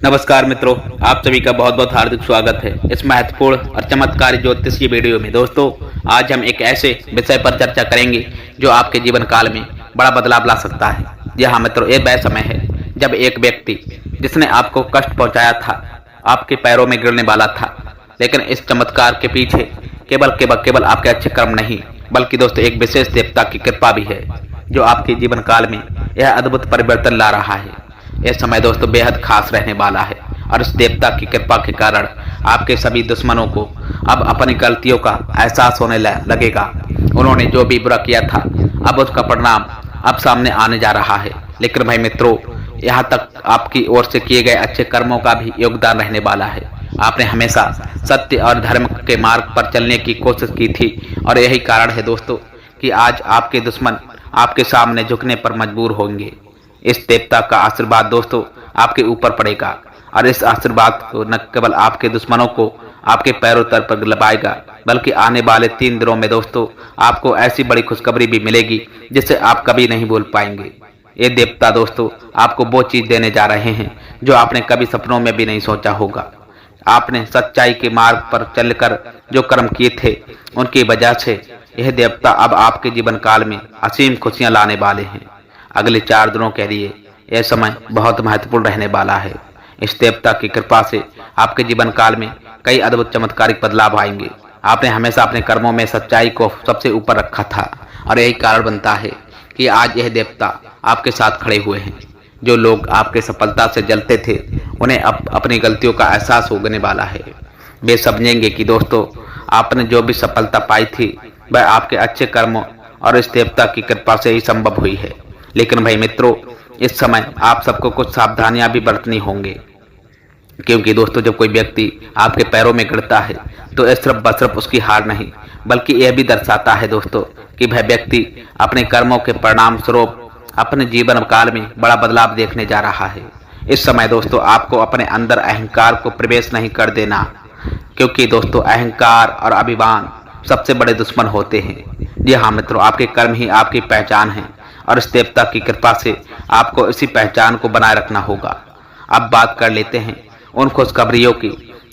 नमस्कार मित्रों, आप सभी का बहुत बहुत हार्दिक स्वागत है इस महत्वपूर्ण और चमत्कारी ज्योतिषीय वीडियो में। दोस्तों, आज हम एक ऐसे विषय पर चर्चा करेंगे जो आपके जीवन काल में बड़ा बदलाव ला सकता है। जी हाँ मित्रों, ये वह समय है जब एक व्यक्ति जिसने आपको कष्ट पहुंचाया था, आपके पैरों में गिरने वाला था, लेकिन इस चमत्कार के पीछे केवल आपके अच्छे कर्म नहीं, बल्कि दोस्तों एक विशेष देवता की कृपा भी है जो आपके जीवन काल में यह अद्भुत परिवर्तन ला रहा है। यह समय दोस्तों बेहद खास रहने वाला है और इस देवता की कृपा के कारण आपके सभी दुश्मनों को अब अपनी गलतियों का एहसास होने लगेगा। उन्होंने जो भी बुरा किया था, अब उसका परिणाम अब सामने आने जा रहा है। लेकिन भाई मित्रों, यहाँ तक आपकी ओर से किए गए अच्छे कर्मों का भी योगदान रहने वाला है। आपने हमेशा सत्य और धर्म के मार्ग पर चलने की कोशिश की थी और यही कारण है दोस्तों कि आज आपके दुश्मन आपके सामने झुकने पर मजबूर होंगे। इस देवता का आशीर्वाद दोस्तों आपके ऊपर पड़ेगा और इस आशीर्वाद को न केवल आपके दुश्मनों को आपके पैरों तर पर लगाएगा, बल्कि आने वाले 3 दिनों में दोस्तों आपको ऐसी बड़ी खुशखबरी भी मिलेगी जिसे आप कभी नहीं भूल पाएंगे। ये देवता दोस्तों आपको वो चीज देने जा रहे हैं जो आपने कभी सपनों में भी नहीं सोचा होगा। आपने सच्चाई के मार्ग पर चलकर जो कर्म किए थे, उनकी वजह से यह देवता अब आपके जीवन काल में असीम खुशियां लाने वाले हैं। अगले 4 दिनों के लिए यह समय बहुत महत्वपूर्ण रहने वाला है। इस देवता की कृपा से आपके जीवन काल में कई अद्भुत चमत्कारिक बदलाव आएंगे। आपने हमेशा अपने कर्मों में सच्चाई को सबसे ऊपर रखा था और यही कारण बनता है कि आज यह देवता आपके साथ खड़े हुए हैं। जो लोग आपके सफलता से जलते थे, उन्हें अब अपनी गलतियों का एहसास होने वाला है। वे समझेंगे कि दोस्तों आपने जो भी सफलता पाई थी वह आपके अच्छे कर्मों और इस देवता की कृपा से ही संभव हुई है। लेकिन भाई मित्रों, इस समय आप सबको कुछ सावधानियां भी बरतनी होंगी, क्योंकि दोस्तों जब कोई व्यक्ति आपके पैरों में गिरता है तो यह सिर्फ उसकी हार नहीं, बल्कि यह भी दर्शाता है दोस्तों कि वह व्यक्ति अपने कर्मों के परिणाम स्वरूप अपने जीवन काल में बड़ा बदलाव देखने जा रहा है। इस समय दोस्तों आपको अपने अंदर अहंकार को प्रवेश नहीं कर देना, क्योंकि दोस्तों अहंकार और अभिमान सबसे बड़े दुश्मन होते हैं। जी हाँ मित्रों, आपके कर्म ही आपकी पहचान है और इस देवता की कृपा से आपको इसी पहचान को बनाए रखना होगा। अब बात कर लेते हैं उन खुशखबरियों की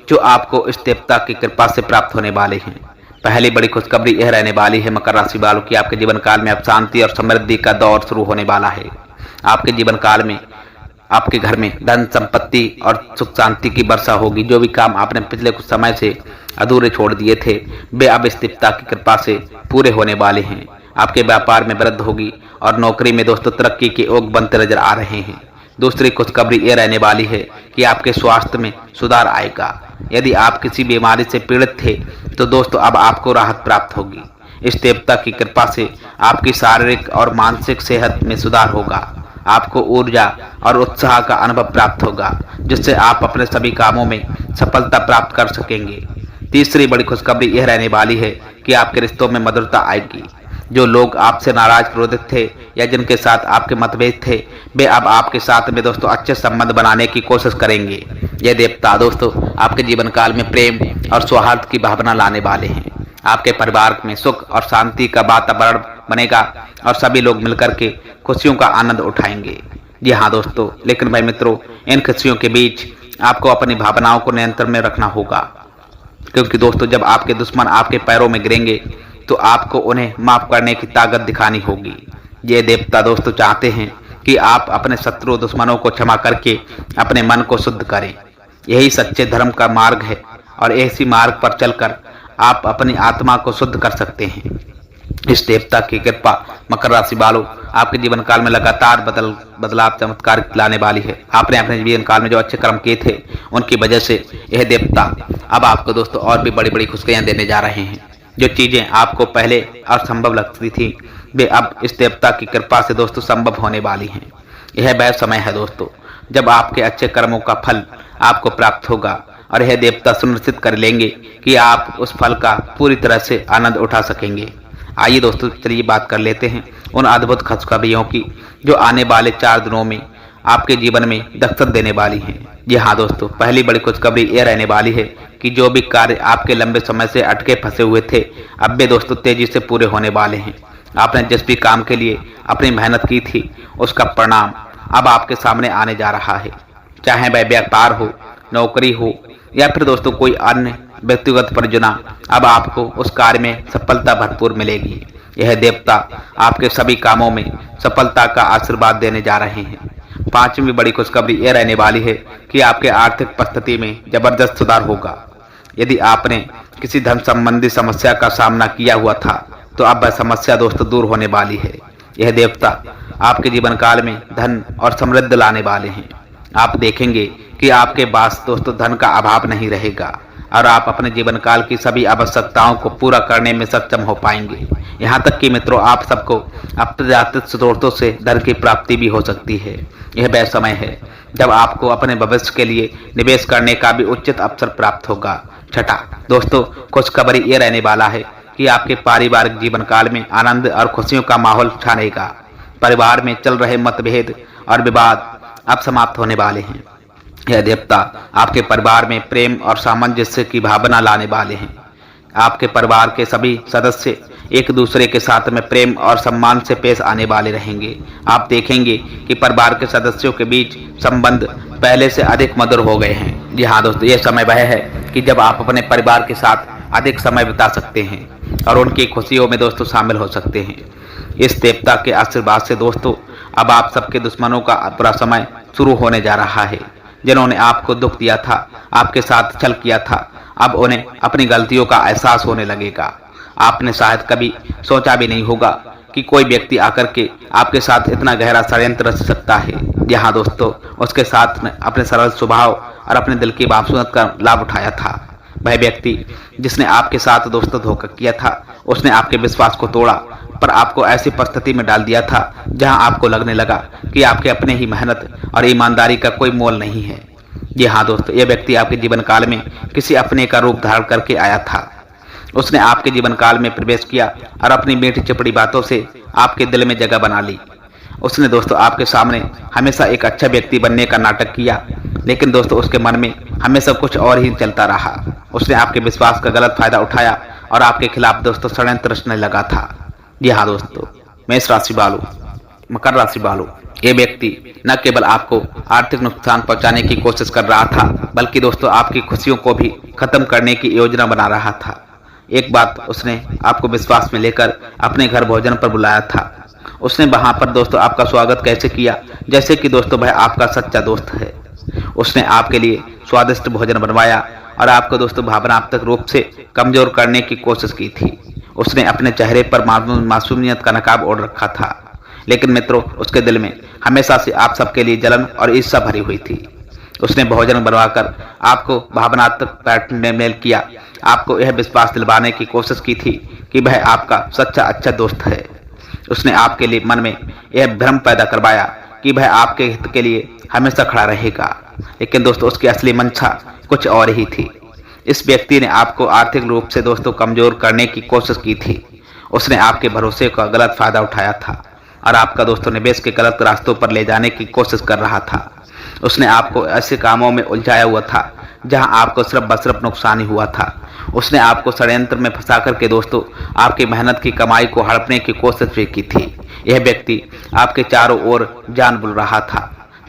जो आपको इस देवता की कृपा से प्राप्त होने वाले हैं। पहली बड़ी खुशखबरी यह रहने वाली है मकर राशि वालों की, आपके जीवन काल में अब शांति और समृद्धि का दौर शुरू होने वाला है। आपके जीवन काल में आपके घर में धन संपत्ति और सुख शांति की वर्षा होगी। जो भी काम आपने पिछले कुछ समय से अधूरे छोड़ दिए थे, वे अब इस देवता की कृपा से पूरे होने वाले हैं। आपके व्यापार में वृद्धि होगी और नौकरी में दोस्तों तरक्की के योग बनते नजर आ रहे हैं। दूसरी खुशखबरी ये रहने वाली है कि आपके स्वास्थ्य में सुधार आएगा। यदि आप किसी बीमारी से पीड़ित थे तो दोस्तों अब आपको राहत प्राप्त होगी। इस देवता की कृपा से आपकी शारीरिक और मानसिक सेहत में सुधार होगा। आपको ऊर्जा और उत्साह का अनुभव प्राप्त होगा, जिससे आप अपने सभी कामों में सफलता प्राप्त कर सकेंगे। तीसरी बड़ी खुशखबरी यह रहने वाली है कि आपके रिश्तों में मधुरता आएगी। जो लोग आपसे नाराज क्रोधित थे या जिनके साथ आपके मतभेद थे, वे अब आपके साथ में दोस्तों अच्छे संबंध बनाने की कोशिश करेंगे। यह देवता दोस्तों आपके जीवन काल में प्रेम और सौहार्द की भावना लाने वाले हैं। आपके परिवार में सुख और शांति का वातावरण बनेगा और सभी लोग मिलकर के खुशियों का आनंद उठाएंगे। जी हाँ दोस्तों, लेकिन भाई मित्रों, इन खुशियों के बीच आपको अपनी भावनाओं को नियंत्रण में रखना होगा, क्योंकि दोस्तों जब आपके दुश्मन आपके पैरों में गिरेंगे तो आपको उन्हें माफ करने की ताकत दिखानी होगी। ये देवता दोस्तों चाहते हैं कि आप अपने शत्रु दुश्मनों को क्षमा करके अपने मन को शुद्ध करें। यही सच्चे धर्म का मार्ग है और ऐसी मार्ग पर चलकर आप अपनी आत्मा को शुद्ध कर सकते हैं। इस देवता की कृपा मकर राशि वालों आपके जीवन काल में लगातार बदलाव चमत्कार लाने वाली है। आपने अपने जीवन काल में जो अच्छे कर्म किए थे, उनकी वजह से यह देवता अब आपको दोस्तों और भी बड़ी बड़ी खुशियां देने जा रहे हैं। जो चीजें आपको पहले असंभव लगती थी, वे अब इस देवता की कृपा से दोस्तों संभव होने वाली हैं। यह वह समय है दोस्तों जब आपके अच्छे कर्मों का फल आपको प्राप्त होगा और यह देवता सुनिश्चित कर लेंगे कि आप उस फल का पूरी तरह से आनंद उठा सकेंगे। आइए दोस्तों, चलिए बात कर लेते हैं उन अद्भुत खुशखबरियों की जो आने वाले 4 दिनों में आपके जीवन में दस्तक देने वाली हैं। जी हाँ दोस्तों, पहली बड़ी खुशखबरी यह रहने वाली है कि जो भी कार्य आपके लंबे समय से अटके फंसे हुए थे, अब वे दोस्तों तेजी से पूरे होने वाले हैं। आपने जिस भी काम के लिए अपनी मेहनत की थी, उसका परिणाम अब आपके सामने आने जा रहा है। चाहे वह व्यापार हो, नौकरी हो या फिर दोस्तों कोई अन्य व्यक्तिगत परियोजना, अब आपको उस कार्य में सफलता भरपूर मिलेगी। यह देवता आपके सभी कामों में सफलता का आशीर्वाद देने जा रहे हैं। पांचवी बड़ी खुशखबरी यह रहने वाली है कि आपके आर्थिक परिस्थिति में जबरदस्त सुधार होगा। यदि आपने किसी धन संबंधी समस्या का सामना किया हुआ था तो अब वह समस्या दोस्तों दूर होने वाली है। यह देवता आपके जीवन काल में धन और समृद्धि लाने वाले हैं। आप देखेंगे कि आपके पास दोस्तों धन का अभाव नहीं रहेगा और आप अपने जीवन काल की सभी आवश्यकताओं को पूरा करने में सक्षम हो पाएंगे। यहाँ तक कि मित्रों, आप सबको अप्रत्याशित स्रोतों से धन की प्राप्ति भी हो सकती है। यह वह समय है जब आपको अपने भविष्य के लिए निवेश करने का भी उचित अवसर प्राप्त होगा। छठा दोस्तों, खुशखबरी ये रहने वाला है कि आपके पारिवारिक जीवन काल में आनंद और खुशियों का माहौल छानेगा। परिवार में चल रहे मतभेद और विवाद अब समाप्त होने वाले हैं। यह देवता आपके परिवार में प्रेम और सामंजस्य की भावना लाने वाले हैं। आपके परिवार के सभी सदस्य एक दूसरे के साथ में प्रेम और सम्मान से पेश आने वाले रहेंगे। आप देखेंगे कि परिवार के सदस्यों के बीच संबंध पहले से अधिक मधुर हो गए हैं। जी हाँ दोस्तों, यह समय वह है कि जब आप अपने परिवार के साथ अधिक समय बिता सकते हैं और उनकी खुशियों में दोस्तों शामिल हो सकते हैं। इस देवता के आशीर्वाद से दोस्तों अब आप सबके दुश्मनों का बुरा समय शुरू होने जा रहा है। जिन्होंने आपको दुख दिया था, आपके साथ छल किया था, अब उन्हें अपनी गलतियों का एहसास होने लगेगा। आपने शायद कभी सोचा भी नहीं होगा कि कोई व्यक्ति आकर के आपके साथ इतना गहरा षड्यंत्र रच सकता है। यहाँ दोस्तों उसके साथ ने अपने सरल स्वभाव और अपने दिल की बात का लाभ उठाया था। वह व्यक्ति जिसने आपके साथ दोस्तों धोखा किया था, उसने आपके विश्वास को तोड़ा पर आपको ऐसी परिस्थिति में डाल दिया था जहां आपको लगने लगा कि आपके अपने ही मेहनत और ईमानदारी का कोई मोल नहीं है। जी हाँ दोस्तों, यह व्यक्ति आपके जीवन काल में किसी अपने का रूप धारण करके आया था। उसने आपके जीवन काल में प्रवेश किया और अपनी मीठी चपड़ी बातों से आपके दिल में जगह बना ली। उसने दोस्तों आपके सामने हमेशा एक अच्छा व्यक्ति बनने का नाटक किया, लेकिन दोस्तों उसके मन में हमेशा कुछ और ही चलता रहा। उसने आपके विश्वास का गलत फायदा उठाया और आपके खिलाफ दोस्तों षड्यंत्र रचने लगा था। जी हाँ दोस्तों, मेष राशि वालों, मकर राशि वालों, ये व्यक्ति न केवल आपको आर्थिक नुकसान पहुंचाने की कोशिश कर रहा था, बल्कि दोस्तों आपकी खुशियों को भी खत्म करने की योजना बना रहा था। एक बात उसने आपको विश्वास में लेकर अपने घर भोजन पर बुलाया था। उसने वहां पर दोस्तों आपका स्वागत कैसे किया, जैसे कि दोस्तों वह आपका सच्चा दोस्त है। उसने आपके लिए स्वादिष्ट भोजन बनवाया और आपको दोस्तों भावनात्मक रूप से कमजोर करने की कोशिश की थी। उसने अपने चेहरे पर मासूमियत का नकाब ओढ़ रखा था, लेकिन मित्रों उसके दिल में हमेशा से आप सबके लिए जलन और ईर्ष्या भरी हुई थी। उसने भोजन बनवाकर आपको भावनात्मक ब्लैकमेल किया, आपको यह विश्वास दिलवाने की कोशिश की थी कि वह आपका सच्चा अच्छा दोस्त है। उसने आपके लिए मन में यह भ्रम पैदा करवाया कि वह आपके हित के लिए हमेशा खड़ा रहेगा, लेकिन दोस्तों उसकी असली मंशा कुछ और ही थी। इस व्यक्ति ने आपको आर्थिक रूप से दोस्तों कमजोर करने की कोशिश की थी। उसने आपके भरोसे का गलत फायदा उठाया था और आपका दोस्तों निवेश के गलत रास्तों पर ले जाने की कोशिश कर रहा था। उसने आपको ऐसे कामों में उलझाया हुआ था जहां आपको सिर्फ नुकसान ही हुआ था। उसने आपको षड्यंत्र में फंसा करके दोस्तों आपकी मेहनत की कमाई को हड़पने की कोशिश भी की थी। यह व्यक्ति आपके चारों ओर जान बुल रहा था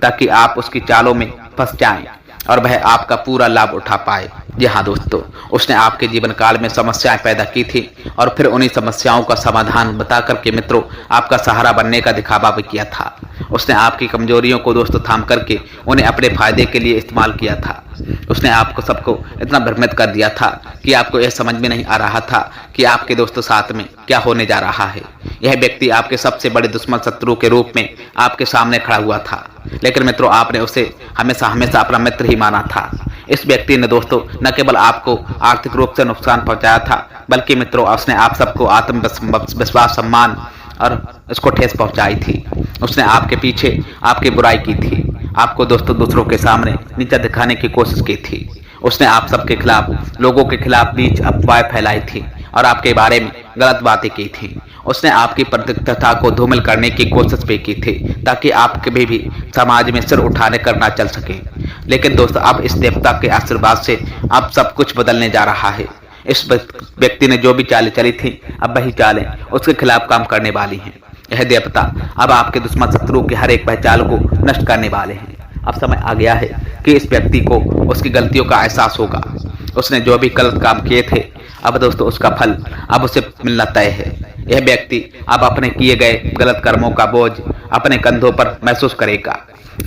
ताकि आप उसकी चालों में फंस जाएं और वह आपका पूरा लाभ उठा पाए। जी हाँ दोस्तों, उसने आपके जीवन काल में समस्याएं पैदा की थी और फिर उन्हीं समस्याओं का समाधान बता करके मित्रों आपका सहारा बनने का दिखावा भी किया था। उसने आपकी कमजोरियों को दोस्तों थाम करके उन्हें अपने फायदे के लिए इस्तेमाल किया था। उसने आपको सबको इतना भ्रमित कर दिया था कि आपको यह समझ में नहीं आ रहा था कि आपके दोस्तों साथ में क्या होने जा रहा है। यह व्यक्ति आपके सबसे बड़े दुश्मन शत्रु के रूप में आपके सामने खड़ा हुआ था, लेकिन मित्रों आपने उसे हमेशा अपना मित्र ही माना था। इस व्यक्ति ने दोस्तों न केवल आपको आर्थिक रूप से नुकसान पहुंचाया था, बल्कि मित्रों उसने आप सबको आत्मविश्वास, सम्मान और इसको ठेस पहुंचाई थी। उसने आपके पीछे आपकी बुराई की थी, आपको दोस्तों दूसरों के सामने नीचा दिखाने की कोशिश की थी। उसने आप सबके खिलाफ, लोगों के खिलाफ बीच अफवाहें फैलाई थी और आपके बारे में गलत बातें की थी। उसने आपकी प्रतिष्ठा को धूमिल करने की कोशिश भी की थी ताकि आप कभी भी समाज में सिर उठाने कर ना चल सके। लेकिन दोस्तों अब इस देवता के आशीर्वाद से अब सब कुछ बदलने जा रहा है। इस व्यक्ति ने जो भी चालें चली थी, अब वही चालें उसके खिलाफ काम करने वाली हैं। यह देवता अब आपके दुश्मन शत्रु के हर एक पहचान को नष्ट करने वाले हैं अब समय आ गया है कि इस व्यक्ति को उसकी गलतियों का एहसास होगा। उसने जो भी गलत काम किए थे, अब दोस्तों उसका फल अब उसे मिलना तय है। यह व्यक्ति अब अपने किए गए गलत कर्मों का बोझ अपने कंधों पर महसूस करेगा।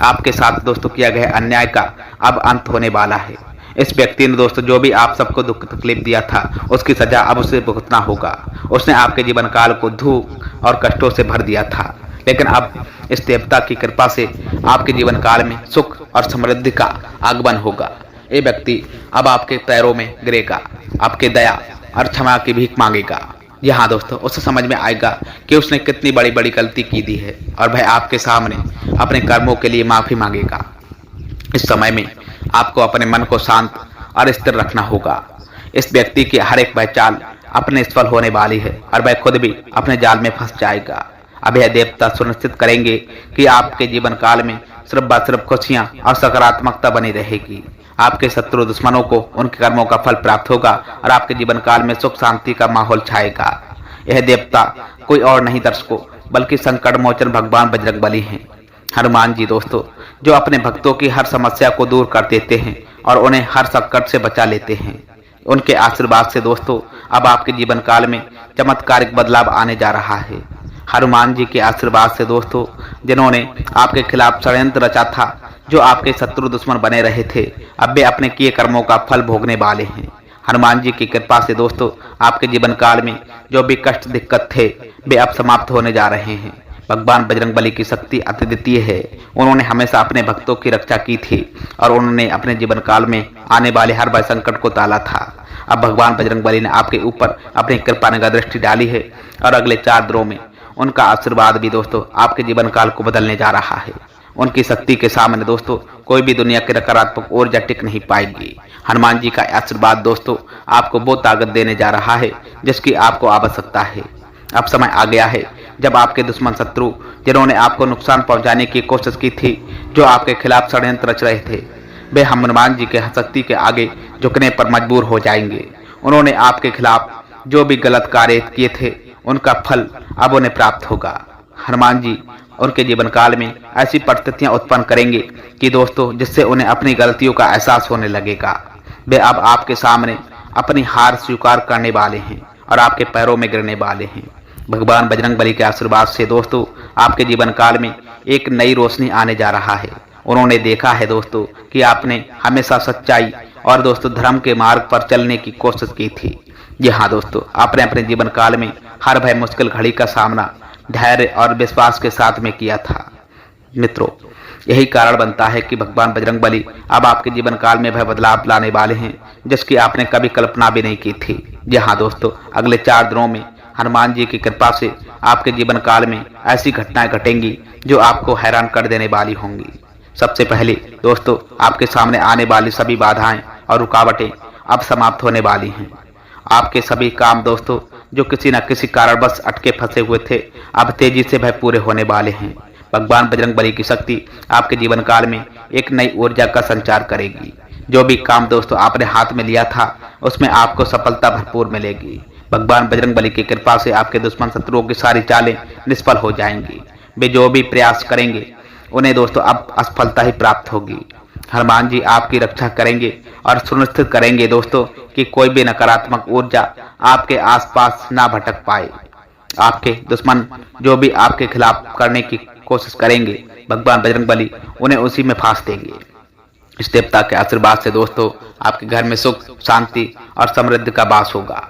आपके साथ दोस्तों किया गया अन्याय का अब अंत होने वाला है। इस व्यक्ति ने दोस्तों जो भी आप सबको दुख तकलीफ दिया था, उसकी सजा अब उसे भुगतना होगा। उसने आपके जीवन काल को दुख और कष्टों से भर दिया था, लेकिन अब इस देवता की कृपा से आपके जीवन काल में सुख और समृद्धि का आगमन होगा। ये व्यक्ति अब आपके पैरों में गिरेगा, आपके दया और क्षमा की भीख मांगेगा। जी हाँ दोस्तों, उसे समझ में आएगा कि उसने कितनी बड़ी बड़ी गलती की दी है और वह आपके सामने अपने कर्मों के लिए माफी मांगेगा। इस समय में आपको अपने मन को शांत और स्थिर रखना होगा। इस व्यक्ति की हर एक चाल अपने सफल होने वाली है और वह खुद भी अपने जाल में फंस जाएगा। अब यह देवता सुनिश्चित करेंगे कि आपके जीवन काल में सिर्फ खुशियां और सकारात्मकता बनी रहेगी। आपके शत्रु दुश्मनों को उनके कर्मों का फल प्राप्त होगा और आपके जीवन काल में सुख शांति का माहौल छाएगा। यह देवता कोई और नहीं दर्शकों, बल्कि संकट मोचन भगवान बजरंगबली हैं, हनुमान जी दोस्तों, जो अपने भक्तों की हर समस्या को दूर कर देते हैं और उन्हें हर संकट से बचा लेते हैं। उनके आशीर्वाद से दोस्तों अब आपके जीवन काल में चमत्कारिक बदलाव आने जा रहा है। हनुमान जी के आशीर्वाद से दोस्तों, जिन्होंने आपके खिलाफ षड्यंत्र रचा था, जो आपके शत्रु दुश्मन बने रहे थे, अब वे अपने किए कर्मों का फल भोगने वाले हैं। हनुमान जी की कृपा से दोस्तों आपके जीवन काल में जो भी कष्ट दिक्कत थे, वे अब समाप्त होने जा रहे हैं। भगवान बजरंगबली की शक्ति अद्वितीय है। उन्होंने हमेशा अपने भक्तों की रक्षा की थी और उन्होंने अपने जीवन काल में आने वाले हर भय संकट को टाला था। अब भगवान बजरंगबली ने आपके ऊपर अपनी कृपा निगाह दृष्टि डाली है और अगले 4 दिनों में उनका आशीर्वाद भी दोस्तों आपके जीवन काल को बदलने जा रहा है। उनकी शक्ति के सामने दोस्तों कोई भी दुनिया की नकारात्मक ऊर्जा टिक नहीं पाएगी। हनुमान जी का आशीर्वाद दोस्तों आपको वो ताकत देने जा रहा है जिसकी आपको आवश्यकता है। अब समय आ गया है जब आपके दुश्मन शत्रु, जिन्होंने आपको नुकसान पहुंचाने की कोशिश की थी, जो आपके खिलाफ षड्यंत्र रच रहे थे, वे हनुमान जी के शक्ति के आगे झुकने पर मजबूर हो जाएंगे। उन्होंने आपके खिलाफ जो भी गलत कार्य किए थे, उनका फल अब उन्हें प्राप्त होगा। हनुमान जी उनके जीवन काल में ऐसी परिस्थितियां उत्पन्न करेंगे कि दोस्तों जिससे उन्हें अपनी गलतियों का एहसास होने लगेगा। वे अब आपके सामने अपनी हार स्वीकार करने वाले हैं और आपके पैरों में गिरने वाले हैं। भगवान बजरंगबली के आशीर्वाद से दोस्तों आपके जीवन काल में एक नई रोशनी आने जा रहा है। उन्होंने देखा है दोस्तों कि आपने हमेशा सच्चाई और दोस्तों धर्म के मार्ग पर चलने की कोशिश की थी। जी हाँ दोस्तों, आपने अपने जीवन काल में हर भय मुश्किल घड़ी का सामना धैर्य और विश्वास के साथ में किया था। मित्रों, यही कारण बनता है कि भगवान बजरंगबली अब आपके जीवन काल में वह बदलाव लाने वाले हैं जिसकी आपने कभी कल्पना भी नहीं की थी। जी हाँ दोस्तों, अगले 4 दिनों में हनुमान जी की कृपा से आपके जीवन काल में ऐसी घटनाएं घटेंगी जो आपको हैरान कर देने वाली होंगी। सबसे पहले दोस्तों आपके सामने आने वाली सभी बाधाएं और रुकावटें अब समाप्त होने वाली हैं। आपके सभी काम दोस्तों जो किसी न किसी कारणवश अटके फंसे हुए थे, अब तेजी से वह पूरे होने वाले हैं। भगवान बजरंगबली की शक्ति आपके जीवन काल में एक नई ऊर्जा का संचार करेगी। जो भी काम दोस्तों आपने हाथ में लिया था, उसमें आपको सफलता भरपूर मिलेगी। भगवान बजरंगबली की कृपा से आपके दुश्मन शत्रुओं की सारी चालें निष्फल हो जाएंगी। वे जो भी प्रयास करेंगे, उन्हें दोस्तों अब असफलता ही प्राप्त होगी। हनुमान जी आपकी रक्षा करेंगे और सुनिश्चित करेंगे दोस्तों कि कोई भी नकारात्मक ऊर्जा आपके आसपास ना भटक पाए। आपके दुश्मन जो भी आपके खिलाफ करने की कोशिश करेंगे, भगवान बजरंगबली उन्हें उसी में फांस देंगे। इस देवता के आशीर्वाद से दोस्तों आपके घर में सुख शांति और समृद्धि का वास होगा।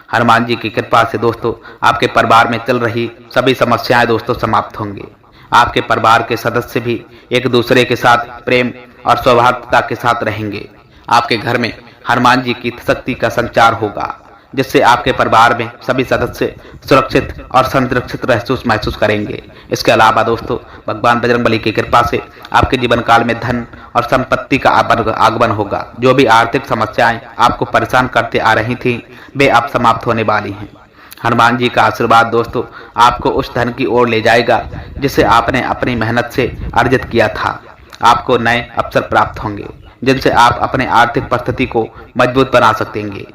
हनुमान जी की कृपा से दोस्तों आपके परिवार में चल रही सभी समस्याएं दोस्तों समाप्त होंगी। आपके परिवार के सदस्य भी एक दूसरे के साथ प्रेम और सौहार्दता के साथ रहेंगे। आपके घर में हनुमान जी की शक्ति का संचार होगा, जिससे आपके परिवार में सभी सदस्य सुरक्षित और संरक्षित महसूस करेंगे। इसके अलावा दोस्तों भगवान बजरंगबली की कृपा से आपके जीवन काल में धन और संपत्ति का आगमन होगा। जो भी आर्थिक समस्याएं आपको परेशान करते आ रही थी, वे अब समाप्त होने वाली हैं। हनुमान जी का आशीर्वाद दोस्तों आपको उस धन की ओर ले जाएगा जिसे आपने अपनी मेहनत से अर्जित किया था। आपको नए अवसर प्राप्त होंगे जिनसे आप अपने आर्थिक परिस्थिति को मजबूत बना सकेंगे।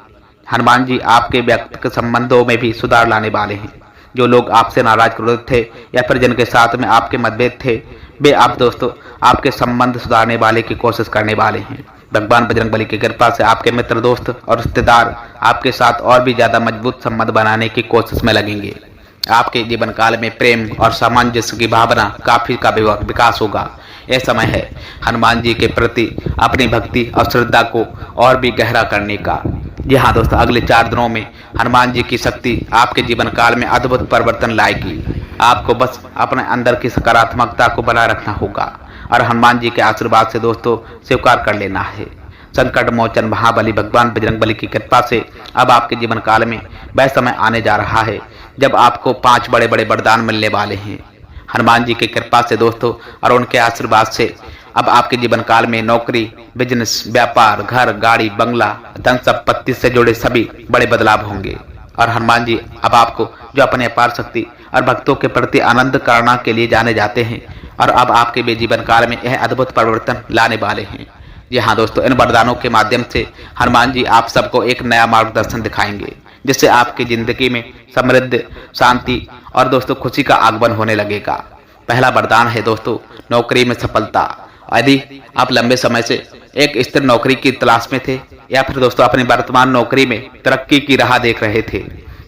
हनुमान जी आपके व्यक्तिगत संबंधों में भी सुधार लाने वाले हैं। जो लोग आपसे नाराज क्रोधित थे या फिर जिनके साथ में आपके मतभेद थे, वे आप दोस्तों आपके संबंध सुधारने वाले की कोशिश करने वाले हैं। भगवान बजरंगबली की कृपा से आपके मित्र, दोस्त और रिश्तेदार आपके साथ और भी ज्यादा मजबूत संबंध बनाने की कोशिश में लगेंगे। आपके जीवन काल में प्रेम और सामंजस्य की भावना काफी का विकास होगा। यह समय है हनुमान जी के प्रति अपनी भक्ति और श्रद्धा को और भी गहरा करने का। जी हाँ दोस्तों, अगले 4 दिनों में हनुमान जी की शक्ति आपके जीवन काल में अद्भुत परिवर्तन लाएगी। आपको बस अपने अंदर की सकारात्मकता को बनाए रखना होगा और हनुमान जी के आशीर्वाद से दोस्तों स्वीकार कर लेना है। संकट मोचन महाबली भगवान बजरंगबली की कृपा से अब आपके जीवन काल में वह समय आने जा रहा है जब आपको 5 बड़े बड़े वरदान मिलने वाले हैं। हनुमान जी की कृपा से दोस्तों और उनके आशीर्वाद से अब आपके जीवन काल में नौकरी, बिजनेस, व्यापार, घर, गाड़ी, बंगला, धन संपत्ति से जुड़े सभी बड़े बदलाव होंगे। और हनुमान जी अब आपको जो अपने अपार शक्ति और भक्तों के प्रति आनंद करना के लिए जाने जाते हैं और अब आपके भी जीवन काल में यह अद्भुत परिवर्तन लाने वाले हैं। जी हाँ दोस्तों, इन वरदानों के माध्यम से हनुमान जी आप सबको एक नया मार्गदर्शन दिखाएंगे जिससे आपकी जिंदगी में समृद्धि, शांति और दोस्तों खुशी का आगमन होने लगेगा। पहला वरदान है दोस्तों नौकरी में सफलता। यदि आप लंबे समय से एक स्थिर नौकरी की तलाश में थे या फिर दोस्तों अपनी वर्तमान नौकरी में तरक्की की राह देख रहे थे,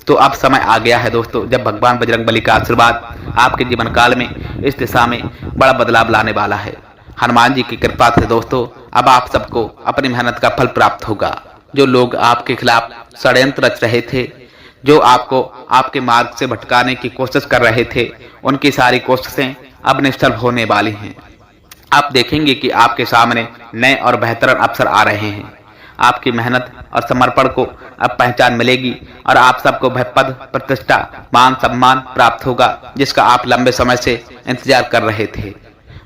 तो अब समय आ गया है दोस्तों जब भगवान बजरंगबली का आशीर्वाद आपके जीवन काल में इस दिशा में बड़ा बदलाव लाने वाला है। हनुमान जी की कृपा से दोस्तों अब आप सबको अपनी मेहनत का फल प्राप्त होगा। जो लोग आपके खिलाफ षड्यंत्र रच रहे थे, जो आपको आपके मार्ग से भटकाने की कोशिश कर रहे थे, उनकी सारी कोशिशें अब निष्फल होने वाली हैं। आप देखेंगे कि आपके सामने नए और बेहतर अवसर आ रहे हैं। आपकी मेहनत और समर्पण को अब पहचान मिलेगी और आप सबको वह पद, प्रतिष्ठा, मान सम्मान प्राप्त होगा जिसका आप लंबे समय से इंतजार कर रहे थे।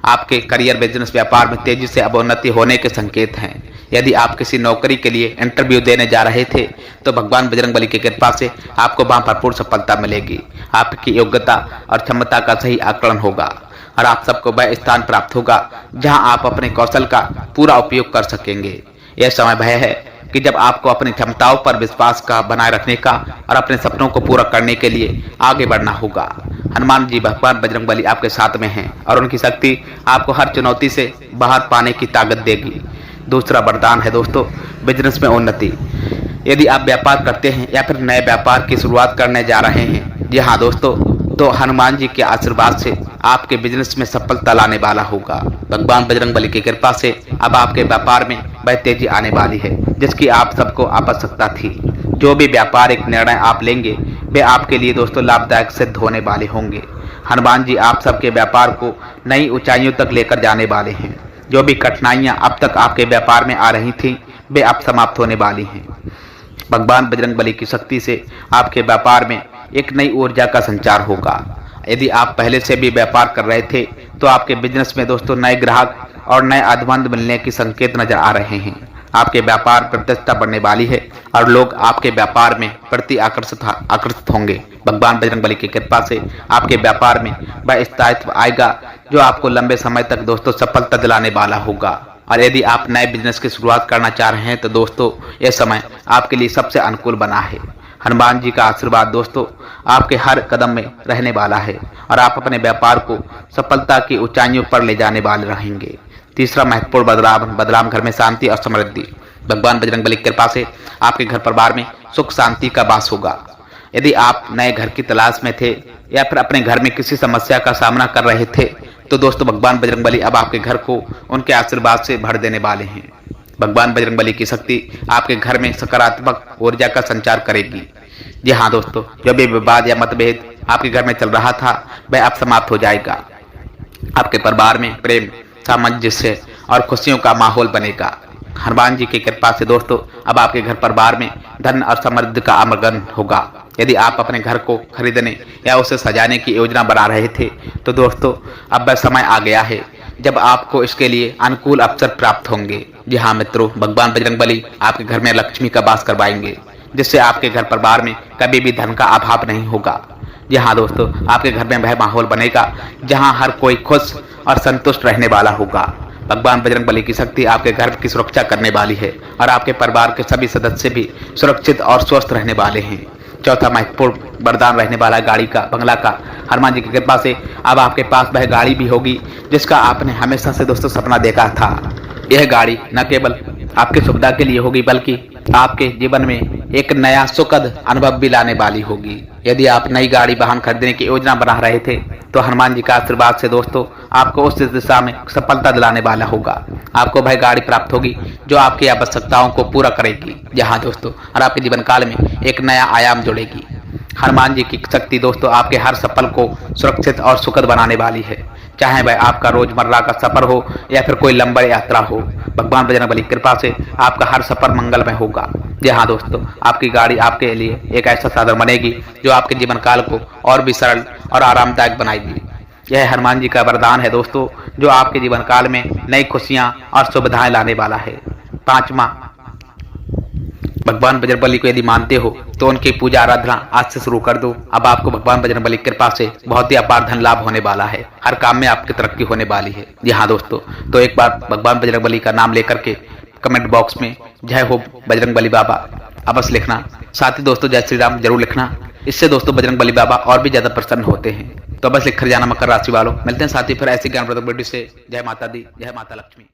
आपके करियर, बिजनेस, व्यापार में तेजी से अब उन्नति होने के संकेत हैं। यदि आप किसी नौकरी के लिए इंटरव्यू देने जा रहे थे तो भगवान बजरंगबली की कृपा से आपको वहां भरपूर सफलता मिलेगी। आपकी योग्यता और क्षमता का सही आकलन होगा और आप सबको वह स्थान प्राप्त होगा जहां आप अपने कौशल का पूरा उपयोग कर सकेंगे। यह समय वह है कि जब आपको अपनी क्षमताओं पर विश्वास का बनाए रखने का और अपने सपनों को पूरा करने के लिए आगे बढ़ना होगा। हनुमान जी भगवान बजरंगबली आपके साथ में हैं और उनकी शक्ति आपको हर चुनौती से बाहर पाने की ताकत देगी। दूसरा वरदान है दोस्तों बिजनेस में उन्नति। यदि आप व्यापार करते हैं या फिर नए व्यापार की शुरुआत करने जा रहे हैं, जी हाँ दोस्तों, तो हनुमान जी के आशीर्वाद से आपके बिजनेस में सफलता लाने वाला होगा। भगवान बजरंगबली की कृपा से अब आपके व्यापार में वह तेजी आने वाली है जिसकी आप सबको आवश्यकता थी। जो भी व्यापारिक निर्णय आप लेंगे वे आपके लिए दोस्तों लाभदायक सिद्ध होने वाले होंगे। हनुमान जी आप सबके व्यापार को नई ऊंचाइयों तक लेकर जाने वाले हैं। जो भी कठिनाइयां अब तक आपके व्यापार में आ रही थीं वे अब समाप्त होने वाली हैं। भगवान बजरंगबली की शक्ति से आपके व्यापार में एक नई ऊर्जा का संचार होगा। यदि आप पहले से भी व्यापार कर रहे थे तो आपके बिजनेस में दोस्तों नए ग्राहक और नए अनुबंध मिलने के संकेत नजर आ रहे हैं। आपके व्यापार प्रतिष्ठा बढ़ने वाली है और लोग आपके व्यापार में प्रति आकर्षित होंगे। भगवान बजरंगबली की कृपा से आपके व्यापार में वह स्थायित्व आएगा जो आपको लंबे समय तक दोस्तों सफलता दिलाने वाला होगा। और यदि आप नए बिजनेस की शुरुआत करना चाह रहे हैं तो दोस्तों यह समय आपके लिए सबसे अनुकूल बना है। हनुमान जी का आशीर्वाद दोस्तों आपके हर कदम में रहने वाला है और आप अपने व्यापार को सफलता की ऊंचाइयों पर ले जाने वाले रहेंगे। तीसरा महत्वपूर्ण बदलाव घर में शांति और समृद्धि। भगवान बजरंगबली की कृपा से आपके घर परिवार में सुख शांति का वास होगा। यदि आप नए घर की तलाश में थे या फिर अपने घर में किसी समस्या का सामना कर रहे थे तो दोस्तों भगवान बजरंगबली अब आपके घर को उनके आशीर्वाद से भर देने वाले हैं। भगवान बजरंगबली की शक्ति आपके घर में सकारात्मक ऊर्जा का संचार करेगी। जी हाँ दोस्तों, जो भी विवाद या मतभेद आपके घर में चल रहा था वह अब समाप्त हो जाएगा। आपके परिवार में प्रेम, सामंजस्य और खुशियों का माहौल बनेगा। हनुमान जी की कृपा से दोस्तों अब आपके घर परिवार में धन और समृद्धि का आगमन होगा। यदि आप अपने घर को खरीदने या उसे सजाने की योजना बना रहे थे तो दोस्तों अब वह समय आ गया है जब आपको इसके लिए अनुकूल अवसर प्राप्त होंगे। जी हाँ मित्रों, भगवान बजरंगबली आपके घर में लक्ष्मी का वास करवाएंगे जिससे आपके घर परिवार में कभी भी धन का अभाव नहीं होगा। जी हाँ दोस्तों, आपके घर में वह माहौल बनेगा जहाँ हर कोई खुश और संतुष्ट रहने वाला होगा। भगवान बजरंगबली की शक्ति आपके घर की सुरक्षा करने वाली है और आपके परिवार के सभी सदस्य भी सुरक्षित और स्वस्थ रहने वाले हैं। चौथा महत्वपूर्ण वरदान रहने वाला है गाड़ी का, बंगला का। हनुमान जी की कृपा से अब आपके पास वह गाड़ी भी होगी जिसका आपने हमेशा से दोस्तों सपना देखा था। यह गाड़ी न केवल आपकी सुविधा के लिए होगी बल्कि आपके जीवन में एक नया सुखद अनुभव भी लाने वाली होगी। यदि आप नई गाड़ी वाहन खरीदने की योजना बना रहे थे तो हनुमान जी का आशीर्वाद से दोस्तों आपको उस दिशा में सफलता दिलाने वाला होगा। आपको वह गाड़ी प्राप्त होगी जो आपकी आवश्यकताओं को पूरा करेगी। जहाँ दोस्तों और आपके जीवन काल में एक नया आयाम जुड़ेगी। हनुमान जी की शक्ति दोस्तों आपके हर सफल को सुरक्षित और सुखद बनाने वाली है, चाहे वह आपका रोजमर्रा का सफर हो या फिर कोई लंबा यात्रा हो। भगवान बजरंगबली की कृपा से आपका हर सफर मंगलमय होगा। जी हाँ दोस्तों, आपकी गाड़ी आपके लिए एक ऐसा साधन बनेगी जो आपके जीवन काल को और भी सरल और आरामदायक बनाएगी। यह हनुमान जी का वरदान है दोस्तों जो आपके जीवन काल में नई खुशियां और सुविधाएं लाने वाला है। पांचवा, भगवान बजरंगबली को यदि मानते हो तो उनकी पूजा आराधना आज से शुरू कर दो। अब आपको भगवान बजरंगबली की कृपा से बहुत ही अपार धन लाभ होने वाला है। हर काम में आपकी तरक्की होने वाली है। जी हाँ दोस्तों, तो एक बार भगवान बजरंगबली का नाम लेकर के कमेंट बॉक्स में जय हो बजरंगबली बाबा अवश्य लिखना। साथ ही दोस्तों जय श्री राम जरूर लिखना। इससे दोस्तों बजरंगबली बाबा और भी ज्यादा प्रसन्न होते हैं। तो बस लिख कर जाना मकर राशि वालों। मिलते हैं साथ ही फिर ऐसी ज्ञानवर्धक वीडियो से। जय माता दी, जय माता लक्ष्मी।